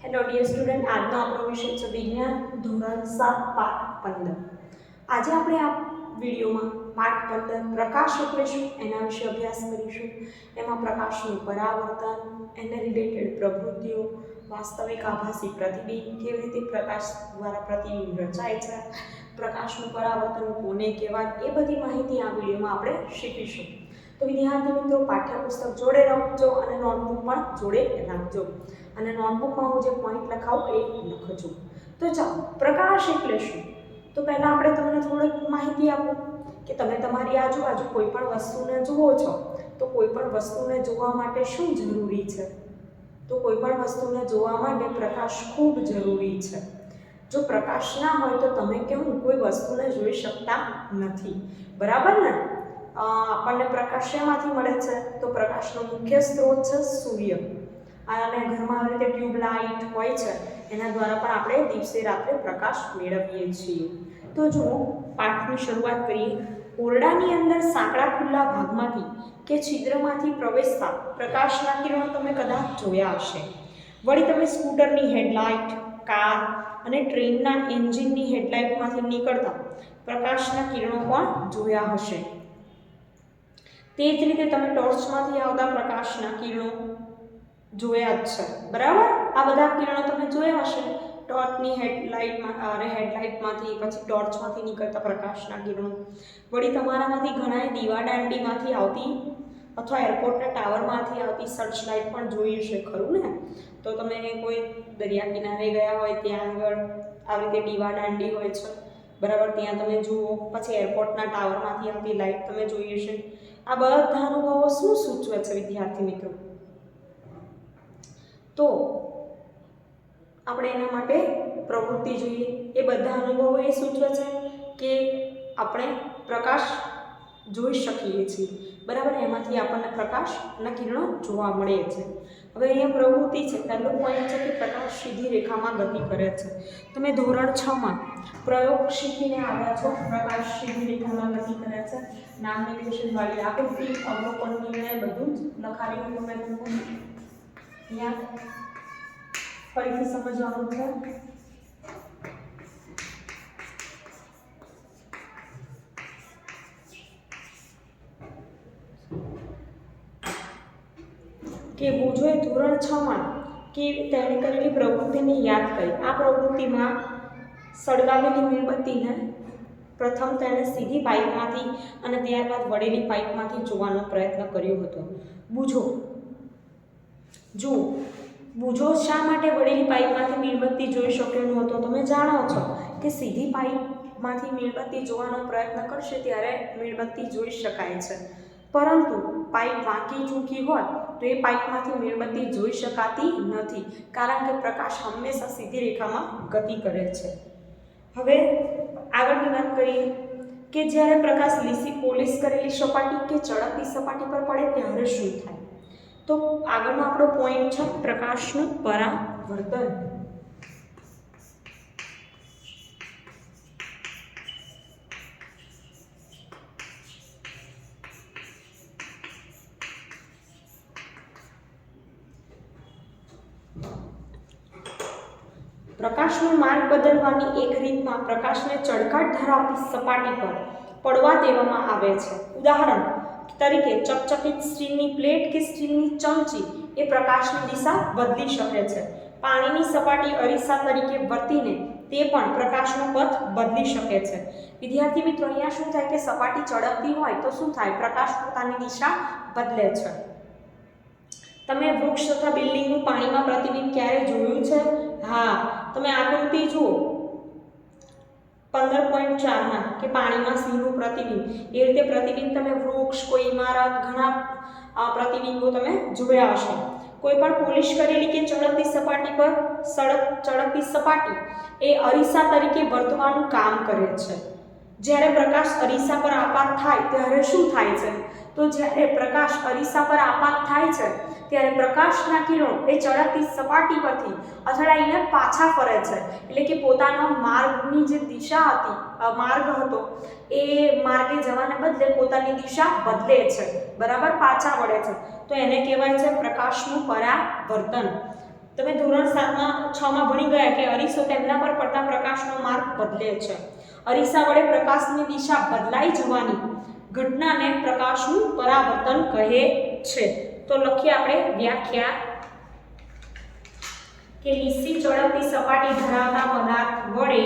Hello dear student, આજનો આપણો વિષય છે વિજ્ઞાન ધોરણ 7 પાઠ 15. આજે આપણે આ વિડીયોમાં પાઠ 15 પ્રકાશ એટલે શું એના વિશે અભ્યાસ કરીશું. એમાં પ્રકાશનું પરાવર્તન, એને રિલેટેડ પ્રવૃત્તિઓ, વાસ્તવિક આભાસી પ્રતિબિંબ, કેવી રીતે પ્રકાશ દ્વારા પ્રતિબિંબ રચાય છે, પ્રકાશનું પરાવર્તન કોને કહેવાય, એ બધી માહિતી આ વિડીયોમાં આપણે શીખીશું. તો વિદ્યાર્થી મિત્રો, પાઠ્યપુસ્તક જોડે રાખજો અને નોટબુક પણ જોડે રાખજો. અને નોટબુકમાં હું જે પોઈન્ટ લખાવું એ લખજો. તો ચાલો, પ્રકાશ એટલે શું? તો પહેલાં આપણે તમને થોડીક માહિતી આપું કે તમે તમારી આજુબાજુ કોઈ પણ વસ્તુને જુઓ છો તો કોઈ પણ વસ્તુને જોવા માટે શું જરૂરી છે? તો કોઈ પણ વસ્તુને જોવા માટે પ્રકાશ ખૂબ જરૂરી છે. જો પ્રકાશ ના હોય તો તમે કેવું કોઈ વસ્તુને જોઈ શકતા નથી, બરાબર ને? આપણને પ્રકાશ શેમાંથી મળે છે? તો પ્રકાશનો મુખ્ય સ્ત્રોત છે સૂર્ય. અને ઘરમાં આવી રીતે ટ્યુબલાઇટ હોય છે, એના દ્વારા પણ આપણે દિવસે રાત્રે પ્રકાશ મેળવીએ છીએ. તો જો પાઠની શરૂઆત કરીએ. ઓરડાની અંદર સાંકડા ખુલ્લા ભાગમાંથી કે છિદ્રમાંથી પ્રવેશતા પ્રકાશના કિરણો તમે કદાચ જોયા હશે. વળી તમે સ્કૂટરની હેડલાઇટ, કાર અને ટ્રેનના એન્જિનની હેડલાઇટમાંથી નીકળતા પ્રકાશના કિરણો પણ જોયા હશે. તે જ રીતે તમે ટોર્ચમાંથી આવતા પ્રકાશના કિરણો જોયા જ છે, બરાબર? આ બધા કિરણો તમે જોયા હશે. ટોર્ચની હેડલાઇટમાંથી, પછી ટોર્ચમાંથી નીકળતા પ્રકાશના કિરણો. વળી તમારામાંથી ઘણાએ દીવાદાંડીમાંથી આવતી અથવા એરપોર્ટના ટાવરમાંથી આવતી સર્ચ લાઇટ પણ જોઈ હશે, ખરું ને? તો તમે કોઈ દરિયા કિનારે ગયા હોય ત્યાં આગળ આવી રીતે દીવાદાંડી હોય છે, બરાબર? ત્યાં તમે જુઓ. પછી એરપોર્ટના ટાવરમાંથી આવતી લાઇટ તમે જોઈ હશે. આ બધા અનુભવો શું સૂચવે છે વિદ્યાર્થી મિત્રો? તો આપણે એના માટે પ્રવૃત્તિ જોઈએ. એ બધા અનુભવો એ સૂચવે છે કે આપણે પ્રકાશ જોઈ શકીએ છીએ, બરાબર? એમાંથી આપણને પ્રકાશના કિરણો જોવા મળે છે. હવે અહીંયા પ્રવૃત્તિ છે. પહેલો પોઈન્ટ છે કે પ્રકાશ સીધી રેખામાં ગતિ કરે છે. તમે ધોરણ 6માં પ્રયોગ શીખીને આવ્યા છો. પ્રકાશ સીધી રેખામાં ગતિ કરે છે. નામની નિર્દેશનવાળી આકૃતિ, અવલોકન નિર્ણય બધું જ લખાવ્યું હતું મેં તમને. અહીંયા ફરીથી સમજવાનું છે. કે બુજોએ ધોરણ 6માં કે તેણે કરેલી પ્રવૃત્તિને યાદ કરી. આ પ્રવૃત્તિમાં સળગાવેલી મીણબત્તીને પ્રથમ તેણે સીધી પાઇપમાંથી અને ત્યારબાદ વળેલી પાઇપમાંથી જોવાનો પ્રયત્ન કર્યો હતો. બુજો શા માટે વળેલી પાઇપમાંથી મીણબત્તી જોઈ શક્યો નહોતો? તમે જાણો છો કે સીધી પાઇપમાંથી મીણબત્તી જોવાનો પ્રયત્ન કરશે ત્યારે મીણબત્તી જોઈ શકાય છે, પરંતુ પાઇપ વાંકી ચૂકી હોય તો એ પાઇપમાંથી મીણબત્તી જોઈ શકાતી નથી, કારણ કે પ્રકાશ હંમેશા સીધી રેખામાં ગતિ કરે છે. હવે આગળની વાત કરીએ કે જ્યારે પ્રકાશ પોલિશ કરેલી સપાટી કે ચળકતી સપાટી પર પડે ત્યારે શું થાય? તો આગળનો આપણો પોઈન્ટ છે પ્રકાશનું પરાવર્તન. પ્રકાશનો માર્ગ બદલવાની એક રીતમાં પ્રકાશને ચળકાટ ધરાવતી સપાટી પર પડવા દેવામાં આવે છે. ઉદાહરણ તરીકે ચકચકિત સ્ટીલની પ્લેટ કે સ્ટીલની ચમચી એ પ્રકાશની દિશા બદલી શકે છે. પાણીની સપાટી અરીસા તરીકે વર્તીને તે પણ પ્રકાશનો પથ બદલી શકે છે. વિદ્યાર્થી મિત્રો, અહીંયા શું થાય કે સપાટી ચળકતી હોય તો શું થાય? પ્રકાશ પોતાની દિશા બદલે છે. તમે વૃક્ષ તથા બિલ્ડિંગનું પાણીમાં પ્રતિબિંબ ક્યારે જોયું છે? હા, તમે આકૃતિ જુઓ 15.4માં કે પાણીમાં સિંહનું પ્રતિબિંબ. એ રીતે પ્રતિબિંબ તમે વૃક્ષ, કોઈ ઇમારત, ઘણા પ્રતિબિંબો તમે જોયા હશે. કોઈ પણ પોલિશ કરેલી કે ચળકતી સપાટી એ અરીસા તરીકે વર્તવાનું કામ કરે છે. જ્યારે પ્રકાશ અરીસા પર આપાત થાય ત્યારે શું થાય છે? તો જ્યારે પ્રકાશ અરીસા પર આપાત થાય છે ત્યારે પ્રકાશના કિરણો એ ચળકતી સપાટી પરથી અથડાઈને પાછા ફરે છે. એટલે કે પોતાના માર્ગની જે દિશા હતી, માર્ગ હતો, એ માર્ગે જવાને બદલે પોતાની દિશા બદલે છે, બરાબર? પાછા વળે છે. તો એને કહેવાય છે પ્રકાશનું પરાવર્તન. તમે ધોરણ 6માં ભણી ગયા કે અરીસો તેમના પર પડતા પ્રકાશનો માર્ગ બદલે છે. અરીસા વડે પ્રકાશની દિશા બદલાઈ જવાની ઘટનાને પ્રકાશનું પરાવર્તન કહે છે. તો લખીએ આપણે વ્યાખ્યા કે લીસી ચળકતી સપાટી ધરાવતા પદાર્થ વડે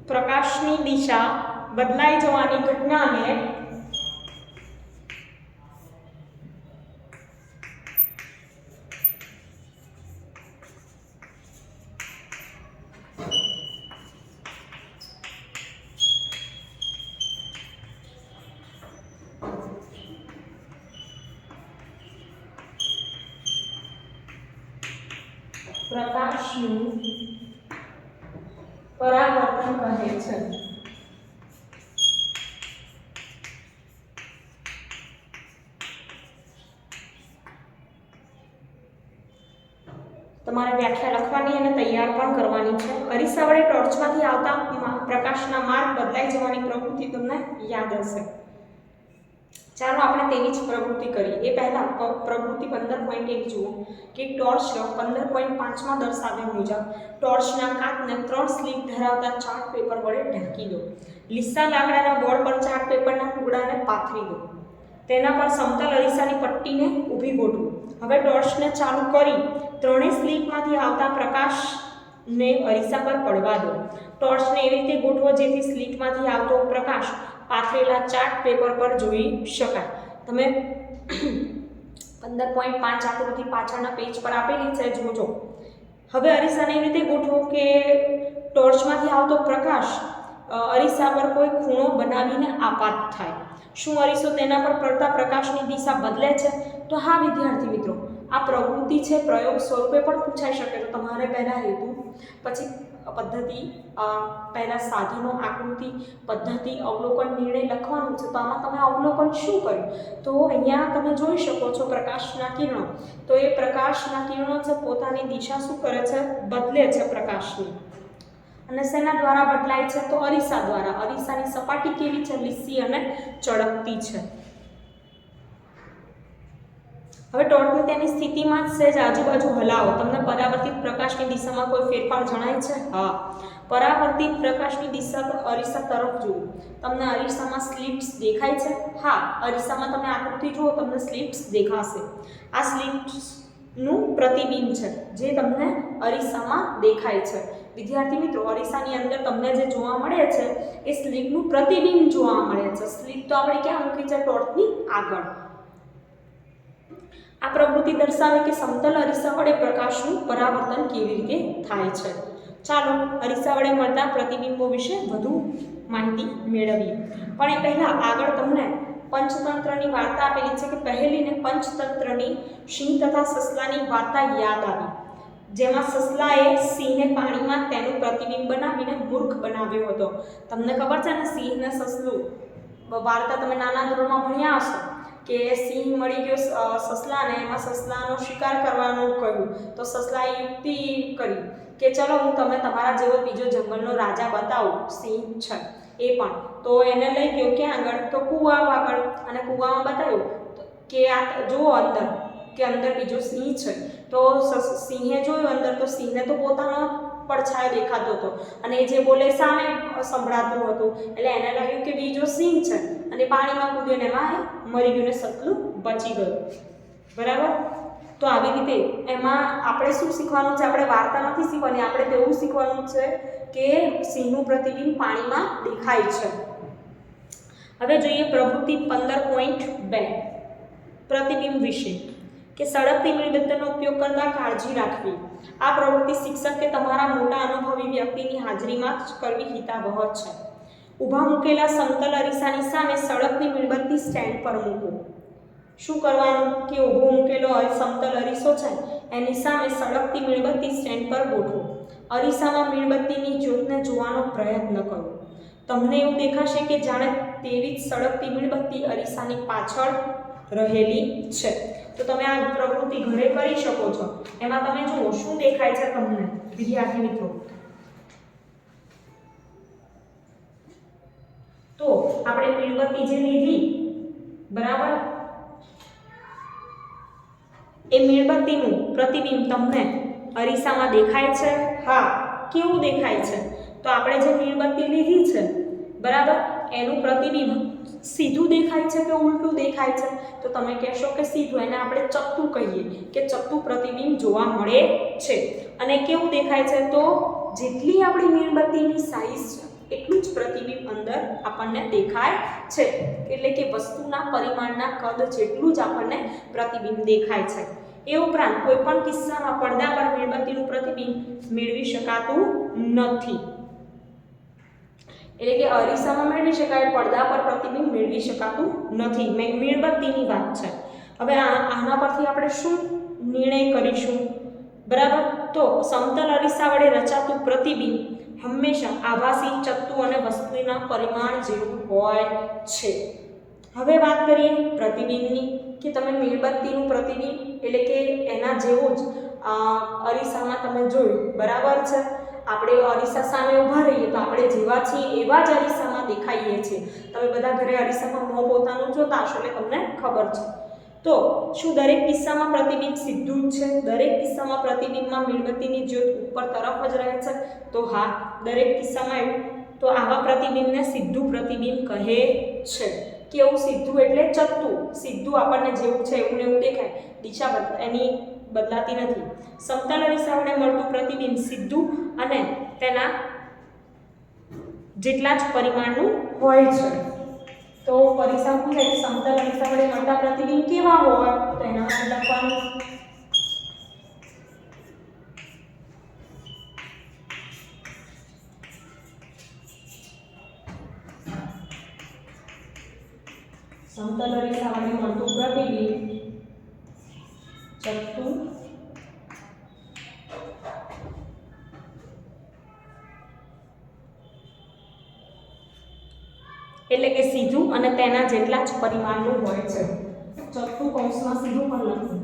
પ્રકાશની દિશા બદલાઈ જવાની ઘટનાને પ્રકાશનું પરાવર્તન કહે છે. તમારે વ્યાખ્યા લખવાની અને તૈયાર પણ કરવાની છે. અરીસા વડે ટોર્ચમાંથી આવતા પ્રકાશના માર્ગ બદલાઈ જવાની પ્રવૃત્તિ તમને યાદ હશે. ચાલો આપણે તેની જ પ્રવૃત્તિ કરીએ. એ પહેલા પ્રવૃત્તિ 15.1 જુઓ કે ટોર્ચ લો. 15.5માં દર્શાવ્યા મુજબ ટોર્ચના કાચને 3 સ્લિપ ધરાવતા ચાર્ટ પેપર વડે ઢાંકી દો. લીસા લાકડાના બોર્ડ પર ચાર્ટ પેપરના ટુકડાને પાથરી દો. તેના પર સમતલ અરીસાની પટ્ટીને ઊભી ગોઠવો. હવે ટોર્ચને ચાલુ કરી ત્રણેય સ્લિપમાંથી આવતા પ્રકાશને અરીસા પર પડવા દો. ટોર્ચને એવી રીતે ગોઠવો જેથી સ્લિટમાંથી આવતો પ્રકાશ પાથરેલા ચાર્ટ પેપર પર જોઈ શકાય. તમે 15.5 આકૃતિ પાછળના પેજ પર આપેલી છે, જોજો. હવે અરીસાને એવી રીતે ગોઠવો કે ટોર્ચમાંથી આવતો પ્રકાશ અરીસા પર કોઈ ખૂણો બનાવીને આપાત થાય. શું અરીસો તેના પર પડતા પ્રકાશની દિશા બદલે છે? તો હા વિદ્યાર્થી મિત્રો, આ પ્રવૃત્તિ છે, પ્રયોગ સ્વરૂપે પણ પૂછાઈ શકે. તો તમારે પહેલા હેતુ, પછી પદ્ધતિ, પહેલા સાધનો, આકૃતિ, પદ્ધતિ, અવલોકન, નિર્ણય લખવાનું છે. તો આમાં તમે અવલોકન શું કર્યું? તો અહીંયા તમે જોઈ શકો છો પ્રકાશના કિરણો. તો એ પ્રકાશના કિરણો છે પોતાની દિશા શું કરે છે? બદલે છે પ્રકાશની. અને શેના દ્વારા બદલાય છે? તો અરીસા દ્વારા. અરીસાની સપાટી કેવી છે? લીસી અને ચળકતી છે. હવે ટોર્ચને તેની સ્થિતિમાં જ સહેજ આજુબાજુ હલાવો. તમને પરાવર્તિત પ્રકાશની દિશામાં કોઈ ફેરફાર જણાય છે? હા, પરાવર્તિત પ્રકાશની દિશા તો અરીસા તરફ જુઓ. તમને અરીસામાં સ્લિટ્સ દેખાય છે? હા, અરીસામાં તમે આકૃતિ જુઓ, તમને સ્લિટ્સ દેખાશે. આ સ્લિટ્સનું પ્રતિબિંબ છે જે તમને અરીસામાં દેખાય છે. વિદ્યાર્થી મિત્રો, અરીસાની અંદર તમને જે જોવા મળે છે એ સ્લિટનું પ્રતિબિંબ જોવા મળે છે. સ્લિટ તો આપણે ક્યાં મૂકી છે? ટોર્ચની આગળ. આ પ્રવૃત્તિ દર્શાવે કે સમતલ અરીસા વડે પ્રકાશનું પરાવર્તન કેવી રીતે થાય છે. ચાલો અરીસા વડે મળતા પ્રતિબિંબો વિશે વધુ માહિતી મેળવીએ. પણ એ પહેલાં આગળ તમને પંચતંત્રની વાર્તા આપેલી છે કે પહેલીને પંચતંત્રની સિંહ તથા સસલાની વાર્તા યાદ આવી, જેમાં સસલાએ સિંહને પાણીમાં તેનું પ્રતિબિંબ બનાવીને મૂર્ખ બનાવ્યો હતો. તમને ખબર છે ને, સિંહ ને સસલું વાર્તા તમે નાના ધોરણમાં ભણ્યા હશો કે સિંહ મળી ગયો સસલાને, એમાં સસલાનો શિકાર કરવાનું કહ્યું. તો સસલાએ યુક્તિ કરી કે ચલો હું તમે તમારા જેવો બીજો જંગલનો રાજા બતાવું. સિંહ છે એ પણ. તો એને લઈ ગયો ક્યાં આગળ? તો કૂવા આગળ. અને કૂવામાં બતાવ્યું કે આ જુઓ અંદર, કે અંદર બીજો સિંહ છે. તો સિંહે જોયું અંદર, તો સિંહને તો પોતાનો પડછાયો દેખાતો હતો અને એ જે બોલે સામે સંભળાતું હતું. એટલે એને લાગ્યું કે બીજો સિંહ છે અને પાણીમાં કૂદ્યો ને એમાં મરી ગયું ને સસલું બચી ગયું. બરાબર? તો આવી રીતે એમાં આપણે શું શીખવાનું છે? આપણે વાર્તા નથી શીખવાની, આપણે તો એવું શીખવાનું છે કે સિંહનું પ્રતિબિંબ પાણીમાં દેખાય છે. હવે જોઈએ પ્રવૃત્તિ 15.2 પ્રતિબિંબ વિશે, કે સળગતી મીણબત્તીનો ઉપયોગ કરતા કાળજી રાખવી. આ પ્રવૃત્તિ શિક્ષક કે તમારા મોટા અનુભવી વ્યક્તિની હાજરીમાં જ કરવી હિતાવહ છે. ઊભા મૂકેલા સમતલ અરીસાની સામે સળગતી મીણબત્તી સ્ટેન્ડ પર મૂકો. શું કરવાનું? કે ઊભો મૂકેલો સમતલ અરીસો છે એની સામે સળગતી મીણબત્તી સ્ટેન્ડ પર ગોઠવો. અરીસામાં મીણબત્તીની જ્યોતને જોવાનો પ્રયત્ન કરો. તમને એવું દેખાશે કે જાણે તેવી જ સળગતી મીણબત્તી અરીસાની પાછળ રહેલી છે. તો તમે આ પ્રવૃત્તિ ઘરે કરી શકો છો. એમાં તમે જુઓ શું દેખાય છે તમને વિદ્યાર્થી મિત્રો. તો આપણે મીણબત્તી જે લીધી બરાબર, એ મીણબત્તીનું પ્રતિબિંબ તમને અરીસામાં દેખાય છે? હા. કેવું દેખાય છે? તો આપણે જે મીણબત્તી લીધી છે બરાબર, એનું પ્રતિબિંબ સીધું દેખાય છે કે ઉલટું દેખાય છે? તો તમે કહેશો કે સીધું. એને આપણે ચપટું કહીએ કે ચપટું પ્રતિબિંબ જોવા મળે છે. અને કેવું દેખાય છે? તો જેટલી આપણી મીણબત્તીની સાઈઝ છે એટલું જ પ્રતિબિંબ અંદર આપણને દેખાય છે. એટલે કે વસ્તુના પરિમાણના કદ જેટલું જ આપણને પ્રતિબિંબ દેખાય છે. એ ઉપરાંત કોઈ પણ કિસ્સામાં પડદા પર મીણબત્તીનું પ્રતિબિંબ મેળવી શકાતું નથી. એટલે કે અરીસામાં મેળવી શકાય, પડદા પર પ્રતિબિંબ મેળવી શકાતું નથી. મીણબત્તીની વાત છે. હવે આના પરથી આપણે શું નિર્ણય કરીશું બરાબર? તો સમતલ અરીસા વડે રચાતું પ્રતિબિંબ હંમેશા આભાસી, ચત્તુ અને વસ્તુના પરિમાણ જેવું હોય છે. હવે વાત કરીએ પ્રતિબિંબની, કે તમે મીણબત્તીનું પ્રતિબિંબ એટલે કે એના જેવો જ અરીસામાં તમે જોયું બરાબર છે. આપણે અરીસા સામે ઊભા રહીએ તો આપણે જેવા છીએ એવા જ અરીસામાં દેખાઈએ છીએ. તમે બધા ઘરે અરીસામાં મોં પોતાનું જોતા હશો એટલે તમને ખબર છે. તો શું દરેક કિસ્સામાં પ્રતિબિંબ સીધું જ છે? દરેક કિસ્સામાં પ્રતિબિંબમાં મીણબત્તીની જ્યોત ઉપર તરફ જ રહે છે? તો હા, દરેક કિસ્સામાં એવું. તો આવા પ્રતિબિંબને સીધું પ્રતિબિંબ કહે છે. કેવું સીધું? એટલે ચત્તુ. સીધું આપણને જેવું છે એવું ને એવું દેખાય, દિશા એની બદલાતી નથી. સમતલ અરીસા વડે મળતું પ્રતિબિંબ સીધું અને તેના જેટલા જ પરિમાણનું હોય છે. તો પરીક્ષા પૂછે કે સમતલ અરીસા વડે મળતા પ્રતિબિંબ કેવા હોય? તો એના માટે લખવાનું સમતલ અરીસા વડે મળતું પ્રતિબિંબ ચત્તુ એટલે કે સીધું અને તેના જેટલા જ પરિમાણનું હોય છે. ચત્તુ કૌંસમાં સીધું પણ લખવું.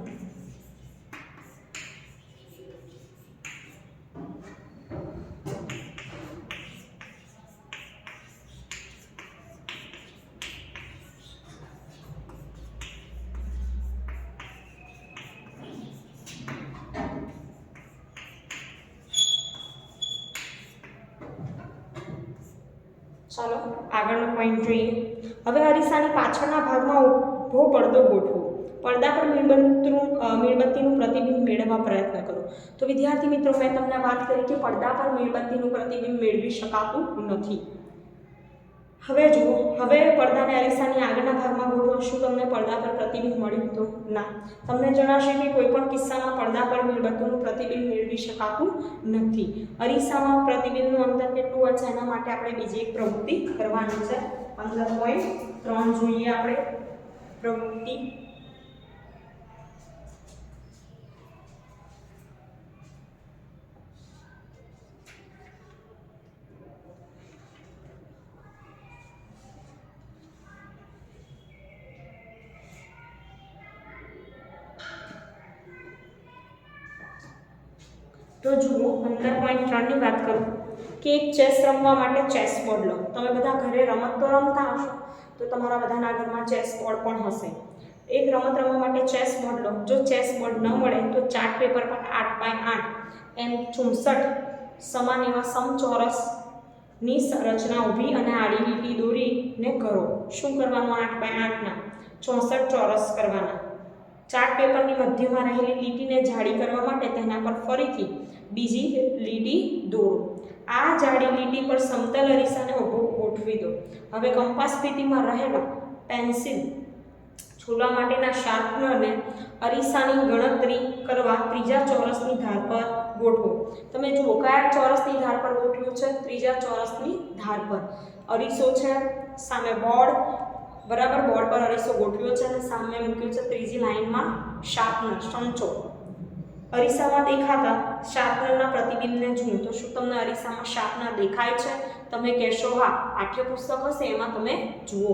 ચાલો આગળનો પોઈન્ટ જોઈએ. હવે અરીસાની પાછળના ભાગમાં ઊભો પડદો ગોઠવો. પડદા પર મીણબત્તીનું પ્રતિબિંબ મેળવવા પ્રયત્ન કરો. તો વિદ્યાર્થી મિત્રો, મેં તમને વાત કરી કે પડદા પર મીણબત્તીનું પ્રતિબિંબ મેળવી શકાતું નથી. હવે જુઓ, હવે પડદાને અરીસાની આગળના ભાગમાં ગોઠવો. શું તમને પડદા પર પ્રતિબિંબ મળ્યું? તો ના. તમને જણાશે કે કોઈ પણ કિસ્સામાં પડદા પર મીણબત્તીનું પ્રતિબિંબ મેળવી શકાતું નથી. અરીસામાં પ્રતિબિંબનું અંતર કેટલું હોય છે એના માટે આપણે બીજી એક પ્રવૃત્તિ કરવાની છે. 15.3 જોઈએ આપણે પ્રવૃત્તિ. તો જુઓ, 15.3 ની વાત કરું કે એક ચેસ રમવા માટે ચેસ બોર્ડ લો. તમે બધા ઘરે રમત તો રમતા હશો, તો તમારા બધાના ઘરમાં ચેસ બોર્ડ પણ હશે. એક રમત રમવા માટે ચેસ બોર્ડ લો. જો ચેસ બોર્ડ ન મળે તો ચાર્ટ પેપર પર 8x8 એમ 64 સમાન એવા સમચોરસની રચના ઊભી અને આડી લીટી દોરીને કરો. શું કરવાનું? 8x8 ના 64 ચોરસ કરવાના. ચાર્ટ પેપરની મધ્યમાં રહેલી લીટીને જાડી કરવા માટે તેના પર ફરીથી બીજી લીટી દોરો. આ જાડી લીટી પર સમતલ અરીસાને ઊભો ગોઠવી દો. હવે કંપાસ ફીતીમાં રહેલા પેન્સિલ છોલવા માટેના શાર્પનરને અરીસાની ગણતરી કરવા ત્રીજા ચોરસની ધાર પર ગોઠવો. તમે જુઓ, કયા ચોરસની ધાર પર ગોઠવ્યું છે? ત્રીજા ચોરસની ધાર પર. અરીસો છે, સામે બોર્ડ બરાબર, બોર્ડ પર અરીસો ગોઠવ્યો છે અને સામે મૂક્યો છે ત્રીજી લાઈનમાં શાર્પનર, સંચો. અરીસામાં દેખાતા શાર્પનરના પ્રતિબિંબને જુઓ તો શું તમને અરીસામાં શાર્પનર દેખાય છે? તમે કહેશો હા, પાઠ્યપુસ્તક હશે એમાં તમે જુઓ.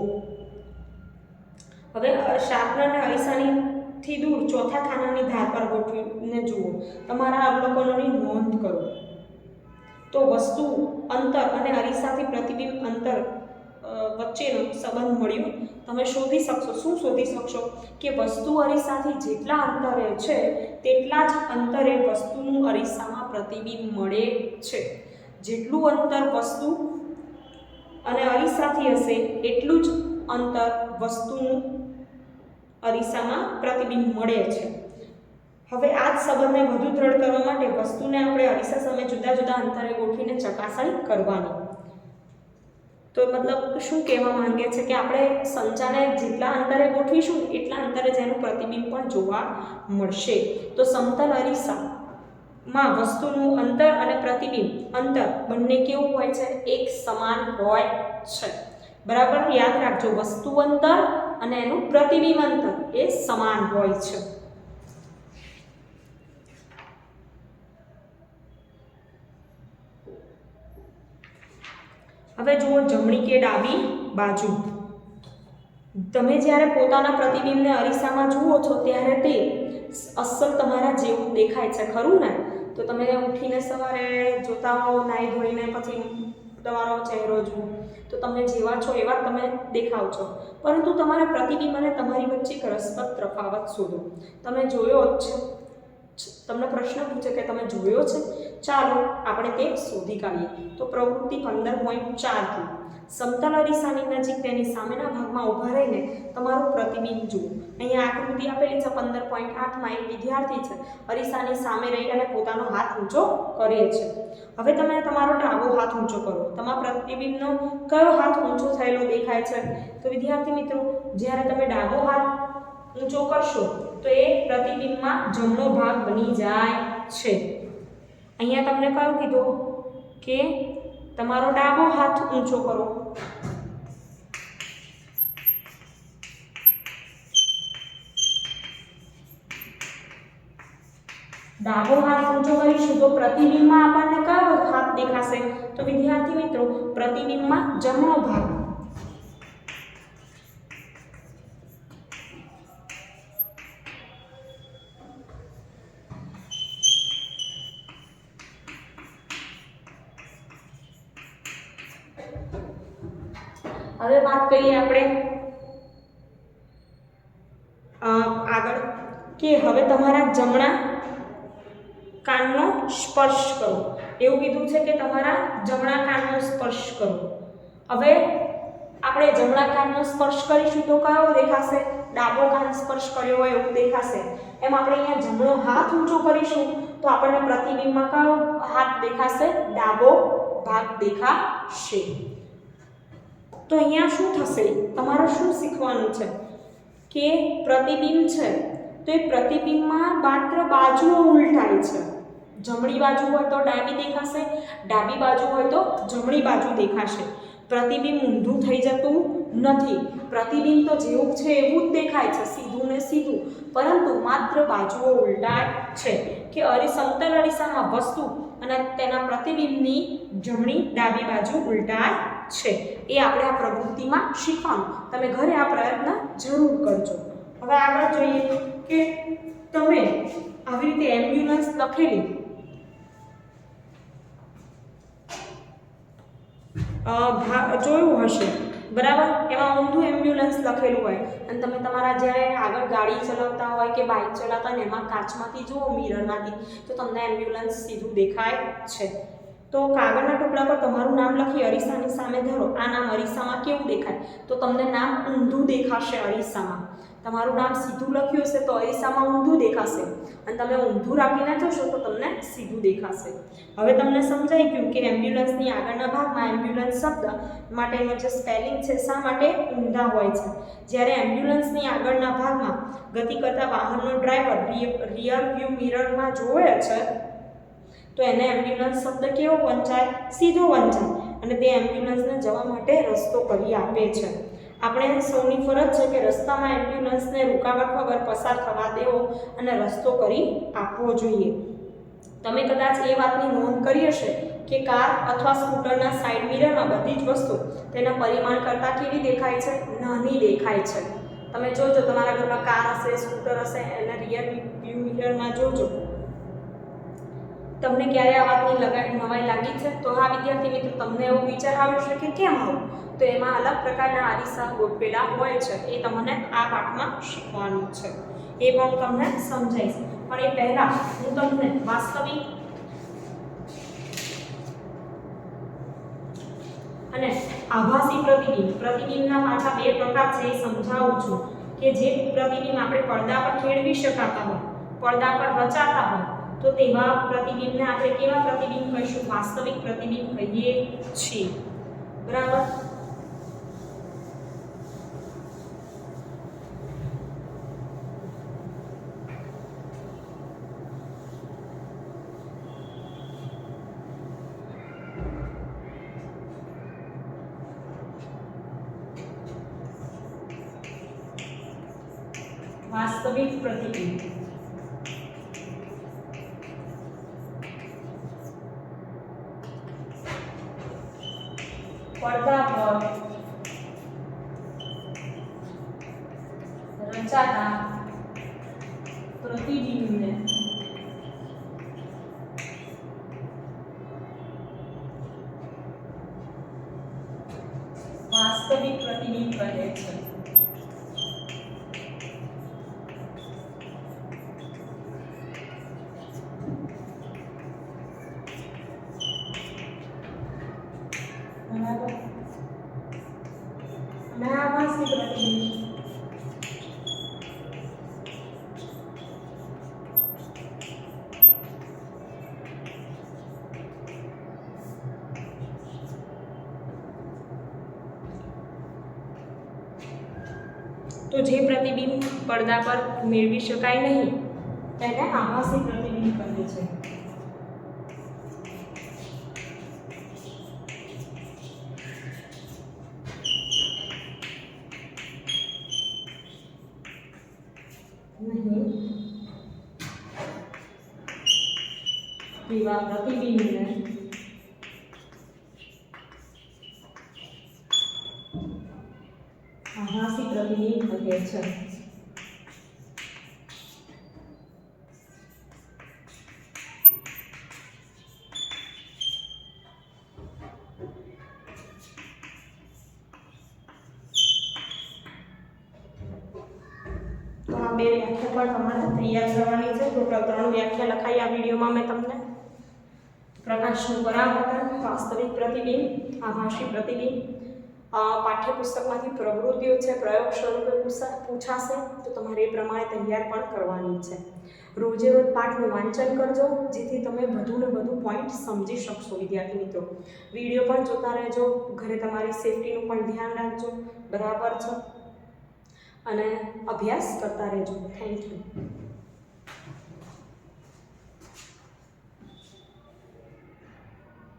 હવે શાર્પનરને અરીસાથી દૂર ચોથા ખાનાની ધાર પર ગોઠવીને જુઓ. તમારા અવલોકનોની નોંધ કરો. તો વસ્તુ અંતર અને અરીસાથી પ્રતિબિંબ અંતર વચ્ચેનો સંબંધ મળ્યો. તમે શોધી શકશો. શું શોધી શકશો? કે વસ્તુ અરીસાથી જેટલા અંતરે છે તેટલા જ અંતરે વસ્તુનું અરીસામાં પ્રતિબિંબ મળે છે. જેટલું અંતર વસ્તુ અને અરીસાથી હશે એટલું જ અંતર વસ્તુનું અરીસામાં પ્રતિબિંબ મળે છે. હવે આ જ સંબંધને વધુ દ્રઢ કરવા માટે વસ્તુને આપણે અરીસા સામે જુદા જુદા અંતરે ગોઠવીને ચકાસણી કરવાની. તો મતલબ શું કહેવા માંગે છે કે આપણે સંચાને જેટલા અંતરે ગોઠવીશું એટલા અંતરે જેનું પ્રતિબિંબ પણ જોવા મળશે. તો સમતલ અરીસામાં વસ્તુનું અંતર અને પ્રતિબિંબ અંતર બંને કેવું હોય છે? એક સમાન હોય છે. બરાબર યાદ રાખજો, વસ્તુ અંતર અને એનું પ્રતિબિંબ અંતર એ સમાન હોય છે. હવે જુઓ જમણી કે ડાબી બાજુ. તમે જ્યારે પોતાના પ્રતિબિંબને અરીસામાં જુઓ છો ત્યારે તે અસલ તમારા જેવું દેખાય છે, ખરું ને? તો તમે ઉઠીને સવારે જોતા હો, નાહી ધોઈને પછી તમારો ચહેરો જુઓ તો તમે જેવા છો એવા તમે દેખાવ છો, પરંતુ તમારા પ્રતિબિંબ અને તમારી વચ્ચે એક રસપ્રદ તફાવત શોધો. તમે જોયો જ છે. તમને પ્રશ્ન પૂછે કે તમે જોયો છે? ચાલો આપણે તે શોધી કાઢીએ. તો પ્રવૃત્તિ 15.4 સમતલ અરીસાની નજીક તેની સામેના ભાગમાં ઊભા રહીને તમારું પ્રતિબિંબ જુઓ. અહીંયા આકૃતિ આપેલી છે 15.8માં. એક વિદ્યાર્થી છે, અરીસાની સામે રહી અને પોતાનો હાથ ઊંચો કરે છે. હવે તમે તમારો ડાબો હાથ ઊંચો કરો. તમારા પ્રતિબિંબનો કયો હાથ ઊંચો થયેલો દેખાય છે? તો વિદ્યાર્થી મિત્રો, જ્યારે તમે ડાબો હાથ ઊંચો કરશો તો એ પ્રતિબિંબમાં જમણો ભાગ બની જાય છે. અહીંયા તમને કયું કીધું કે તમારો ડાબો હાથ ઊંચો કરો. ડાબો હાથ ઊંચો કરીશું તો પ્રતિબિંબમાં આપણને કયો હાથ દેખાશે? તો વિદ્યાર્થી મિત્રો, પ્રતિબિંબમાં જમણો ભાગ. હવે વાત કરીએ આપણે આગળ કે હવે તમારા જમણા કાનનો સ્પર્શ કરો. એવું કીધું છે કે તમારા જમણા કાનનો સ્પર્શ કરો. હવે આપણે જમણા કાનનો સ્પર્શ કરીશું તો કયો દેખાશે? ડાબો કાન સ્પર્શ કર્યો હોય એવું દેખાશે. એમ આપણે અહીંયા જમણો હાથ ઊંચો કરીશું તો આપણને પ્રતિબિંબમાં કયો હાથ દેખાશે? ડાબો ભાગ દેખાશે. તો અહીંયા શું થશે? તમારે શું શીખવાનું છે કે પ્રતિબિંબ છે તો એ પ્રતિબિંબમાં માત્ર બાજુઓ ઉલટાય છે. જમણી બાજુ હોય તો ડાબી દેખાશે, ડાબી બાજુ હોય તો જમણી બાજુ દેખાશે. પ્રતિબિંબ ઊંધું થઈ જતું નથી. પ્રતિબિંબ તો જેવું છે એવું જ દેખાય છે, સીધું ને સીધું, પરંતુ માત્ર બાજુઓ ઉલટાય છે. કે સમતલ અરીસામાં વસ્તુ અને તેના પ્રતિબિંબની જમણી ડાબી બાજુ ઉલટાય છે. એ આપણે આ પ્રવૃત્તિમાં શીખવાનું. તમે ઘરે આ પ્રયત્ન જરૂર કરજો. હવે આગળ જોઈએ કે તમે આવી રીતે એમ્બ્યુલન્સ લખેલી જોયું હશે, બરાબર? એમાં ઊંધું એમ્બ્યુલન્સ લખેલું હોય અને તમે તમારા જ્યારે આગળ ગાડી ચલાવતા હોય કે બાઇક ચલાવતા હોય ને એમાં કાચમાંથી જુઓ, મિરરમાંથી, તો તમને એમ્બ્યુલન્સ સીધું દેખાય છે. તો કાગળના ટુકડા પર તમારું નામ લખી અરીસાની સામે ધરો. આ નામ અરીસામાં કેવું દેખાય? તો તમને નામ ઊંધું દેખાશે અરીસામાં. તમારું નામ સીધું લખ્યું હશે તો અરીસામાં ઊંધું દેખાશે અને તમે ઊંધું રાખીને જોશો તો તમને સીધું દેખાશે. હવે તમને સમજાઈ ગયું કે એમ્બ્યુલન્સની આગળના ભાગમાં એમ્બ્યુલન્સ શબ્દ માટેનો જે સ્પેલિંગ છે શા માટે ઊંધા હોય છે. જ્યારે એમ્બ્યુલન્સની આગળના ભાગમાં ગતિ કરતા વાહનનો ડ્રાઈવર રિયર વ્યૂ મિરરમાં જોવે છે તો એને એમ્બ્યુલન્સ શબ્દ કેવો વંચાય? સીધો વંચાય અને તે એમ્બ્યુલન્સને જવા માટે રસ્તો કરી આપે છે. આપણે સૌની ફરજ છે કે રસ્તામાં એમ્બ્યુલન્સને રૂકાવટ વગર પસાર થવા દેવો અને રસ્તો કરી આપવો જોઈએ. તમે કદાચ એ વાતની નોંધ કરી હશે કે કાર અથવા સ્કૂટરના સાઇડ મિરરમાં બધી જ વસ્તુ તેના પરિમાણ કરતાં કેવી દેખાય છે? નાની દેખાય છે. તમે જોજો, તમારા ઘરમાં કાર હશે, સ્કૂટર હશે, એના રિયર વ્યૂ મિરરમાં જોજો. તમને ક્યારે આ વાતની નવાઈ લાગી છે? તો હા વિદ્યાર્થી મિત્રો, તમને એવો વિચાર આવ્યો છે કે કેમ આવું? તો એમાં અલગ પ્રકારના આરીસા ગોઠવેલા હોય છે. એ તમને આ પાઠમાં શીખવાનું છે. એ પણ હું તમને સમજાવીશ. પણ એ પહેલા હું તમને વાસ્તવિક અને આભાસી પ્રતિબિંબના પાછા બે પ્રકાર છે એ સમજાવું છું. કે જે પ્રતિબિંબ આપણે પડદા પર ખેડવી શકાતા હોય, પડદા પર રચાતા હોય, તો તેવા પ્રતિબિંબને આપણે કેવા પ્રતિબિંબ કહીશું? વાસ્તવિક પ્રતિબિંબ કહીએ છીએ. બરાબર? વાસ્તવિક પ્રતિબિંબ પડદા પર રચાતા પ્રતિબિંબને વાસ્તવિક પ્રતિબિંબ કહે છે. બરાબર? અને આભાસી પ્રતિબિંબ તો જે પ્રતિબિંબ પડદા પર મેળવી શકાય નહીં તેને આભાસી પ્રતિબિંબ કહે છે. તેવા પ્રતિબિંબને આભાસી પ્રતિબિંબ કહે છે. તો આ બે વ્યાખ્યા પણ તમારે તૈયાર કરવાની છે. ટોટલ 3 વ્યાખ્યા લખાઈ આ વિડીયોમાં મેં તમને. પ્રકાશનું પરાવર્તન, વાસ્તવિક પ્રતિબિંબ, આભાસી પ્રતિબિંબ. પાઠ્યપુસ્તકમાંથી પ્રવૃત્તિઓ છે, પ્રયોગ સ્વરૂપે પૂછાશે, તો તમારે એ પ્રમાણે તૈયાર પણ કરવાની છે. રોજે રોજ પાઠનું વાંચન કરજો, જેથી તમે વધુ ને વધુ પોઈન્ટ સમજી શકશો વિદ્યાર્થી મિત્રો. વિડીયો પણ જોતા રહેજો, ઘરે તમારી સેફટીનું પણ ધ્યાન રાખજો. બરાબર છે? અને અભ્યાસ કરતા રહેજો. Thank you.